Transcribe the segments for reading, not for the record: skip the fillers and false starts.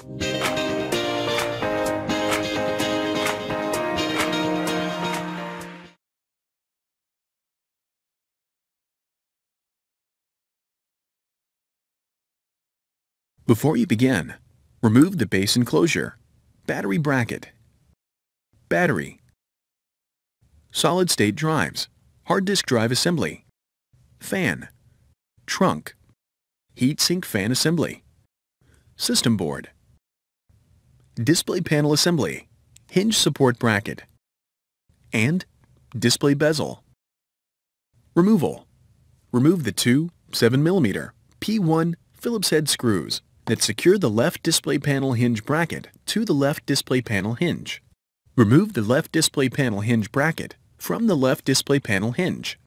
Before you begin, remove the base enclosure, battery bracket, battery, solid-state drives, hard disk drive assembly, fan, trunk, heatsink fan assembly, system board, display panel assembly, hinge support bracket, and display bezel. Removal. Remove the two 7mm P1 Phillips head screws that secure the left display panel hinge bracket to the left display panel hinge. Remove the left display panel hinge bracket from the left display panel hinge.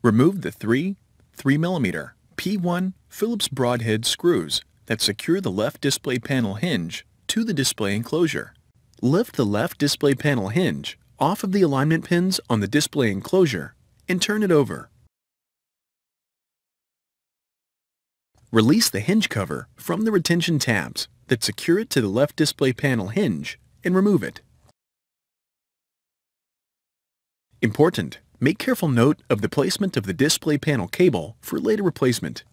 Remove the three 3mm P1 Phillips broadhead screws that secure the left display panel hinge to the display enclosure. Lift the left display panel hinge off of the alignment pins on the display enclosure and turn it over. Release the hinge cover from the retention tabs that secure it to the left display panel hinge and remove it. Important: make careful note of the placement of the display panel cable for later replacement.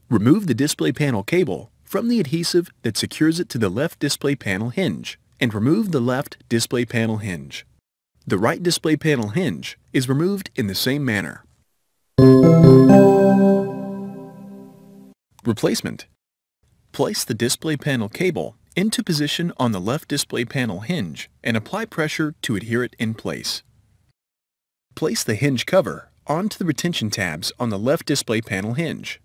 Remove the display panel cable from the adhesive that secures it to the left display panel hinge and remove the left display panel hinge. The right display panel hinge is removed in the same manner. Replacement. Place the display panel cable into position on the left display panel hinge and apply pressure to adhere it in place. Place the hinge cover onto the retention tabs on the left display panel hinge.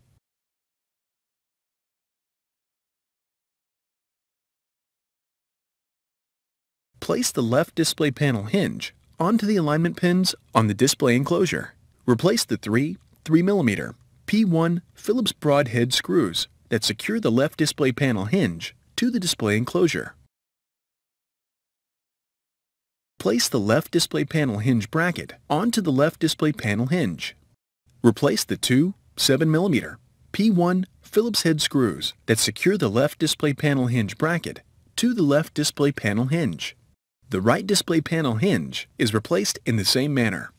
Place the left display panel hinge onto the alignment pins on the display enclosure. Replace the three 3mm P1 Phillips broadhead screws that secure the left display panel hinge to the display enclosure. Place the left display panel hinge bracket onto the left display panel hinge. Replace the two 7mm P1 Phillips head screws that secure the left display panel hinge bracket to the left display panel hinge. The right display panel hinge is replaced in the same manner.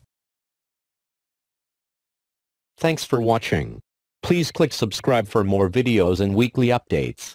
Thanks for watching. Please click subscribe for more videos and weekly updates.